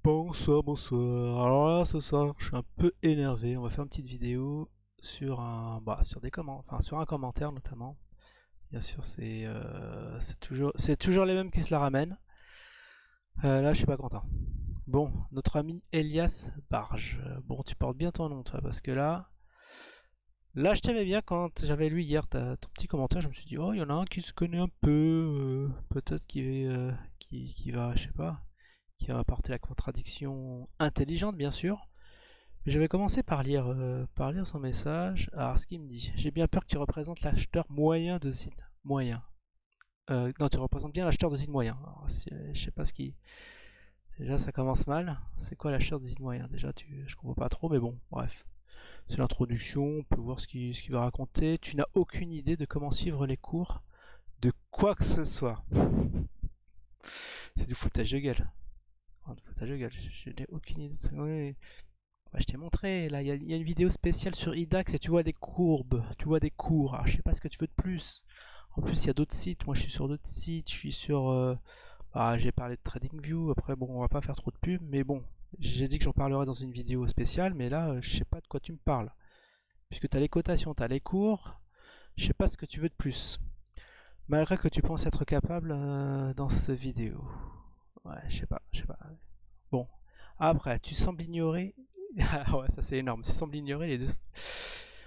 Bonsoir, bonsoir. Alors là, ce soir, je suis un peu énervé. On va faire une petite vidéo sur sur des enfin, sur un commentaire notamment. Bien sûr, c'est toujours les mêmes qui se la ramènent. Là, je suis pas content. Bon, notre ami Elias Barge. Bon, tu portes bien ton nom, toi, parce que là, je t'aimais bien quand j'avais lu hier ton petit commentaire. Je me suis dit, oh, il y en a un qui se connaît un peu, peut-être qui va, je sais pas, qui va apporter la contradiction intelligente, bien sûr. Mais je vais commencer par lire son message. Alors, ce qu'il me dit, j'ai bien peur que tu représentes l'acheteur moyen de Zine. Moyen. Non, tu représentes bien l'acheteur de Zine moyen. Alors, je sais pas ce qui. Déjà, ça commence mal. C'est quoi l'acheteur de Zine moyen? Déjà, je comprends pas trop, mais bon, bref. C'est l'introduction, on peut voir ce qu'il va raconter. Tu n'as aucune idée de comment suivre les cours de quoi que ce soit. C'est du foutage de gueule. Du foutage de gueule. Je n'ai aucune idée de ça. Oui. Bah, je t'ai montré, là, il y a une vidéo spéciale sur IDAX et tu vois des courbes, tu vois des cours. Alors, je sais pas ce que tu veux de plus. En plus, il y a d'autres sites. Moi, je suis sur d'autres sites. Je suis sur. J'ai parlé de TradingView. Après, bon, on va pas faire trop de pub, mais bon, j'ai dit que j'en parlerai dans une vidéo spéciale, mais là, je sais pas de quoi tu me parles. Puisque tu as les cotations, tu as les cours. Je sais pas ce que tu veux de plus. Malgré que tu penses être capable dans cette vidéo. Ouais, je sais pas. Bon. Après, tu sembles ignorer. Ah ouais, ça c'est énorme. Tu sembles ignorer les deux.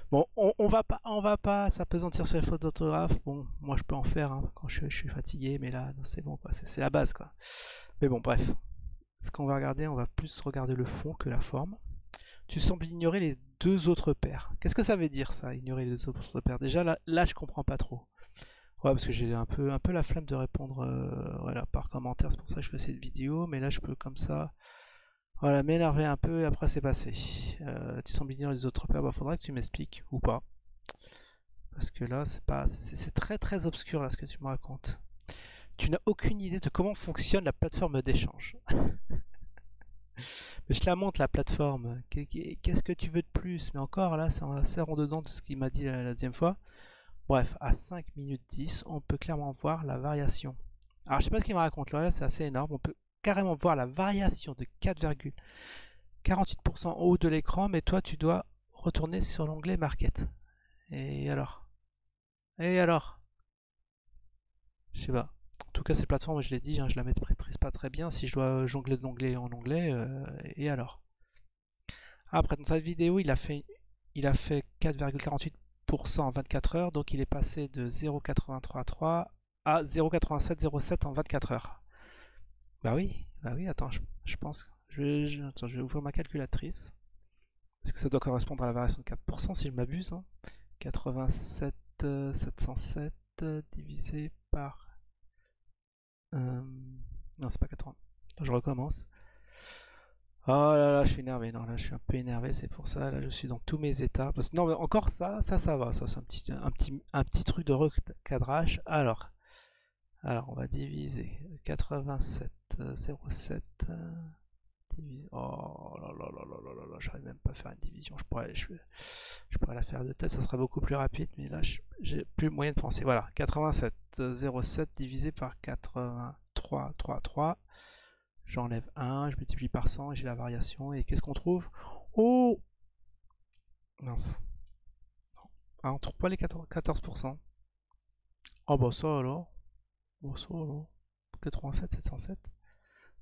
Bon, on va pas s'apesantir sur les fautes d'orthographe. Bon, moi je peux en faire hein, quand je suis fatigué, mais là, c'est bon quoi. C'est la base quoi. Mais bon, bref. Ce qu'on va regarder, on va plus regarder le fond que la forme. Tu sembles ignorer les deux autres paires. Qu'est-ce que ça veut dire ça, ignorer les deux autres paires? Déjà là, je comprends pas trop. Ouais, parce que j'ai un peu la flemme de répondre voilà, par commentaire, c'est pour ça que je fais cette vidéo, mais là je peux comme ça, voilà, m'énerver un peu et après c'est passé. Tu sembles ignorer les autres paires, bah faudrait que tu m'expliques ou pas, parce que là c'est très très obscur là ce que tu me racontes. Tu n'as aucune idée de comment fonctionne la plateforme d'échange. Mais je la montre la plateforme, qu'est-ce que tu veux de plus? Mais encore là, c'est assez rond dedans de ce qu'il m'a dit la deuxième fois. Bref, à 5 minutes 10, on peut clairement voir la variation. Alors, je sais pas ce qu'il me raconte là, c'est assez énorme. On peut carrément voir la variation de 4,48% en haut de l'écran, mais toi, tu dois retourner sur l'onglet Market. Et alors? Et alors? Je sais pas. En tout cas, cette plateforme, je l'ai dit, hein, je la maîtrise pas très bien. Si je dois jongler d'onglet en onglet, et alors? Après, dans cette vidéo, il a fait 4,48% en 24 heures, donc il est passé de 0,833 à 0,8707 en 24 heures. Bah oui, attends, je pense. Attends, je vais ouvrir ma calculatrice. Parce que ça doit correspondre à la variation de 4% si je m'abuse. Hein. 87 707 divisé par. Non, c'est pas 80. Attends, je recommence. Oh là là, je suis énervé. Non, là, je suis un peu énervé. C'est pour ça. Là, je suis dans tous mes états. Parce que non, mais encore ça va. Ça, c'est un petit truc de recadrage. Alors, on va diviser 87,07 diviser. Oh là là là là là là là, j'arrive même pas à faire une division. Je pourrais la faire de tête, ça sera beaucoup plus rapide, mais là, j'ai plus moyen de penser. Voilà, 87,07 divisé par 83,33. J'enlève 1, je multiplie par 100 et j'ai la variation. Et qu'est-ce qu'on trouve? Oh mince. Ah, on trouve pas les 14%. Oh bah ça alors. Bon, ça alors. 87, 707.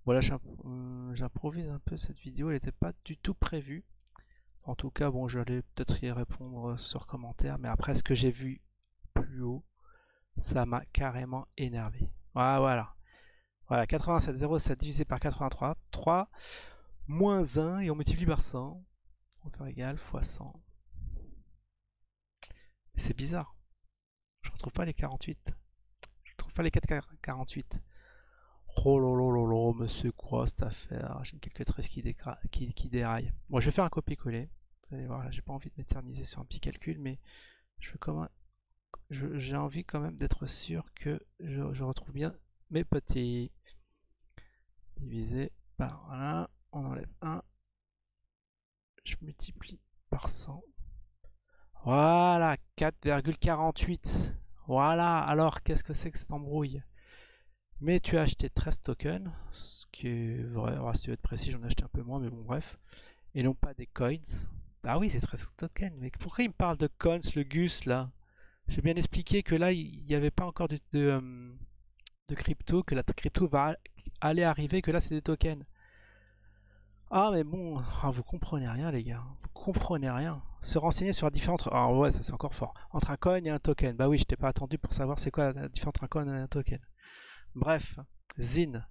Voilà, j'improvise un peu cette vidéo, elle n'était pas du tout prévue. En tout cas, bon, j'allais peut-être y répondre sur commentaire, mais après ce que j'ai vu plus haut, ça m'a carrément énervé. Ah, voilà. Voilà, 87,07 divisé par 83, 3, moins 1, et on multiplie par 100. On va faire égal, fois 100. C'est bizarre. Je retrouve pas les 48. Je retrouve pas les 4,48. Oh là là là là, mais c'est quoi cette affaire? J'ai une calculatrice qui déraille. Bon, je vais faire un copier-coller. Vous allez voir, là, j'ai pas envie de m'éterniser sur un petit calcul, mais j'ai envie quand même d'être sûr que je retrouve bien mes petits. Divisé par voilà, on enlève 1, je multiplie par 100. Voilà, 4,48. Voilà, alors qu'est-ce que c'est que cette embrouille? Mais tu as acheté 13 tokens, ce qui est vrai. Alors, si tu veux être précis, j'en ai acheté un peu moins, mais bon, bref. Et non pas des coins. Bah oui, c'est 13 tokens. Mais pourquoi il me parle de coins, le Gus, là? J'ai bien expliqué que là, il n'y avait pas encore de crypto, que la crypto va aller arriver, que là, c'est des tokens. Ah, mais bon, vous comprenez rien, les gars. Vous comprenez rien. Se renseigner sur la différence. Ah, ouais, ça c'est encore fort. Entre un coin et un token. Bah oui, je t'ai pas attendu pour savoir c'est quoi la différence entre un coin et un token. Bref, Zin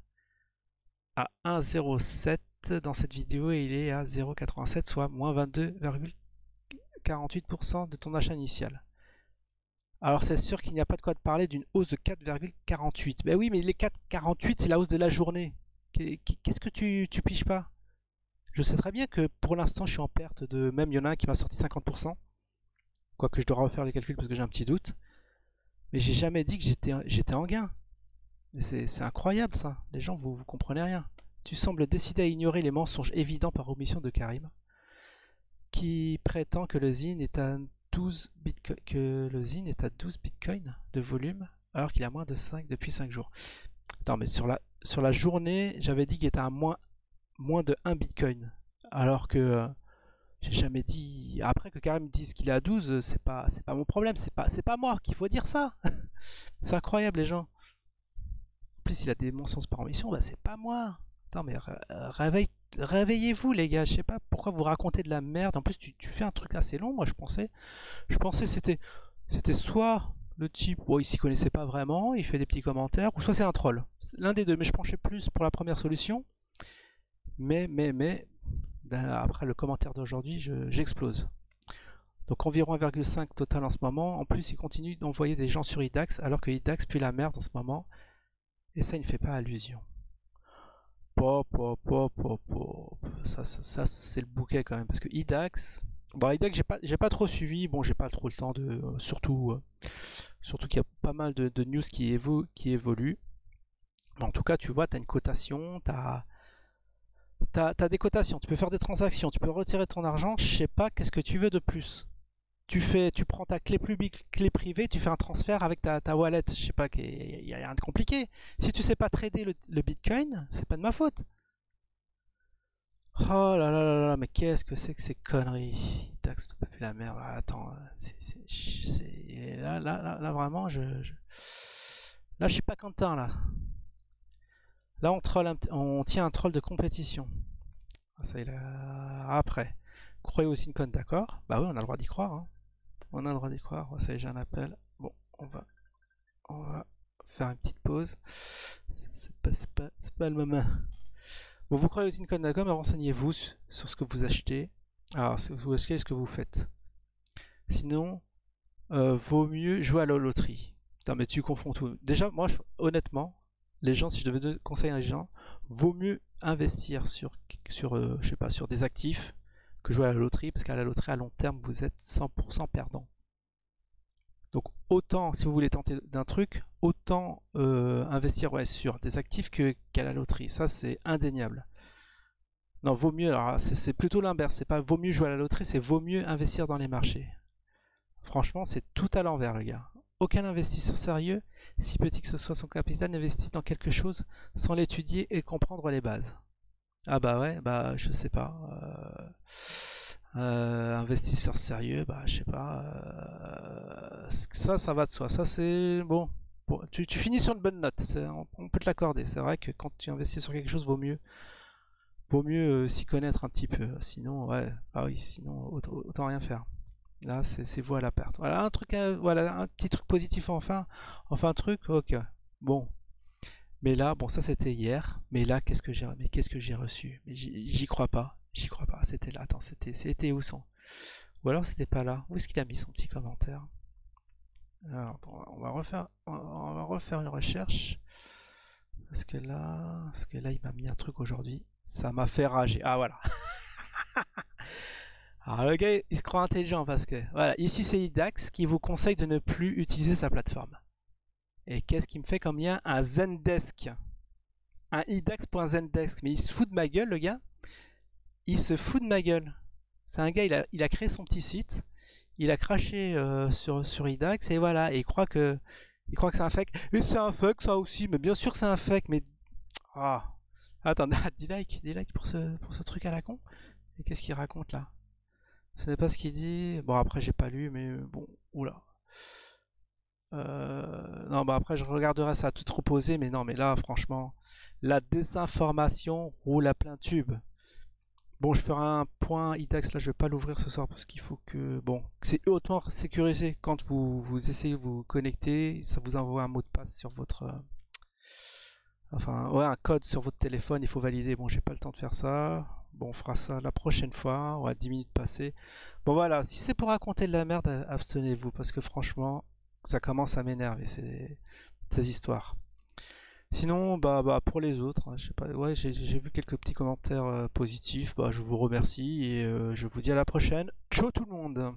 à 1,07 dans cette vidéo et il est à 0,87, soit moins 22,48% de ton achat initial. Alors c'est sûr qu'il n'y a pas de quoi te parler d'une hausse de 4,48. Ben oui, mais les 4,48 c'est la hausse de la journée. Qu'est-ce que tu piges pas? Je sais très bien que pour l'instant je suis en perte de... Même il y en a un qui m'a sorti 50%. Quoique je dois refaire les calculs parce que j'ai un petit doute. Mais j'ai jamais dit que j'étais en gain. C'est incroyable ça. Les gens, vous comprenez rien. Tu sembles décider à ignorer les mensonges évidents par omission de Karim, qui prétend que le ZIN est à 12 bitcoins de volume, alors qu'il a moins de 5 depuis 5 jours. Attends, mais sur la journée, j'avais dit qu'il était à moins de 1 bitcoin. Alors que j'ai jamais dit. Après que Karim dise qu'il est à 12, c'est pas mon problème, c'est pas moi qu'il faut dire ça. C'est incroyable, les gens. En plus, il a des mensonges par omission, bah c'est pas moi. Attends, mais réveillez-vous, les gars. Je sais pas pourquoi vous racontez de la merde. En plus, tu fais un truc assez long, moi, je pensais. C'était soit le type, bon, il s'y connaissait pas vraiment, il fait des petits commentaires, ou soit c'est un troll. L'un des deux, mais je penchais plus pour la première solution. Mais, après le commentaire d'aujourd'hui, j'explose. Donc environ 1,5 total en ce moment. En plus, il continue d'envoyer des gens sur IDAX, alors que IDAX pue la merde en ce moment. Et ça, il ne fait pas allusion. Ça c'est le bouquet quand même. Parce que IDAX... Bon, IDAX, j'ai pas trop suivi. Bon, j'ai pas trop le temps de... surtout qu'il y a pas mal de news qui évoluent. Mais en tout cas, tu vois, tu as une cotation, t'as des cotations, tu peux faire des transactions, tu peux retirer ton argent, je sais pas, qu'est-ce que tu veux de plus? Tu prends ta clé publique, clé privée, tu fais un transfert avec ta wallet, je sais pas, il y a rien de compliqué. Si tu sais pas trader le Bitcoin, c'est pas de ma faute. Oh là là là là, mais qu'est-ce que c'est que ces conneries? Tax, t'as pas vu la merde. Attends, là vraiment, là je suis pas content là. Là on tient un troll de compétition. Ça, après, croyez au Syncon, d'accord? Bah oui, on a le droit d'y croire. Hein. On a le droit d'y croire. Ça y est, j'ai un appel. Bon, on va faire une petite pause. C'est pas le moment. Bon, vous croyez au Syncon, d'accord, mais renseignez-vous sur ce que vous achetez. Alors, ce que vous faites. Sinon, vaut mieux jouer à la loterie. Putain, mais tu confonds tout. Déjà, moi, honnêtement, les gens, si je devais conseiller à les gens, vaut mieux investir sur je sais pas, sur des actifs que jouer à la loterie, parce qu'à la loterie, à long terme, vous êtes 100% perdant. Donc autant, si vous voulez tenter d'un truc, autant investir sur des actifs qu'à la loterie. Ça, c'est indéniable. Non, vaut mieux, c'est plutôt l'inverse. C'est pas vaut mieux jouer à la loterie, c'est vaut mieux investir dans les marchés. Franchement, c'est tout à l'envers, les gars. Aucun investisseur sérieux, si petit que ce soit son capital, n'investit dans quelque chose sans l'étudier et comprendre les bases. Ah bah ouais, bah je sais pas. Investisseur sérieux, bah je sais pas. Ça va de soi. Ça c'est bon. Tu finis sur une bonne note. On peut te l'accorder. C'est vrai que quand tu investis sur quelque chose, vaut mieux s'y connaître un petit peu. Sinon, ouais, bah oui, sinon autant rien faire. Là, c'est vous à la perte. Voilà un truc, voilà un petit truc positif enfin un truc, ok. Bon, mais là, bon, ça c'était hier. Mais là, qu'est-ce que j'ai reçu? Mais j'y crois pas. J'y crois pas. C'était là. Attends, c'était où son? Ou alors c'était pas là. Où est-ce qu'il a mis son petit commentaire? Alors, attends, on va refaire une recherche. Parce que là, il m'a mis un truc aujourd'hui. Ça m'a fait rager. Ah voilà. Alors le gars, il se croit intelligent parce que voilà, ici c'est IDAX qui vous conseille de ne plus utiliser sa plateforme. Et qu'est-ce qu'il me fait comme lien? Un Zendesk. Un IDAX.Zendesk. Mais il se fout de ma gueule, le gars. Il se fout de ma gueule. C'est un gars, il a créé son petit site. Il a craché sur IDAX et voilà. Et il croit que Il croit que c'est un fake. Et c'est un fake ça aussi, mais bien sûr que c'est un fake, mais... Ah. Attends, 10 likes pour ce truc à la con. Et qu'est-ce qu'il raconte là? Ce n'est pas ce qu'il dit. Bon, après, j'ai pas lu, mais bon, oula. Non, bah après, je regarderai ça à tout reposer, mais non, mais là, franchement, la désinformation roule à plein tube. Bon, je ferai un point IDAX, là, je vais pas l'ouvrir ce soir parce qu'il faut que. Bon, c'est hautement sécurisé. Quand vous essayez de vous connecter, ça vous envoie un mot de passe sur votre. Enfin, ouais, un code sur votre téléphone, il faut valider. Bon, j'ai pas le temps de faire ça. Bon, on fera ça la prochaine fois. On va 10 minutes passées. Bon, voilà, si c'est pour raconter de la merde, abstenez-vous parce que franchement, ça commence à m'énerver ces histoires. Sinon, bah pour les autres, hein, je sais pas, ouais, j'ai vu quelques petits commentaires positifs. Bah, je vous remercie et je vous dis à la prochaine. Ciao tout le monde!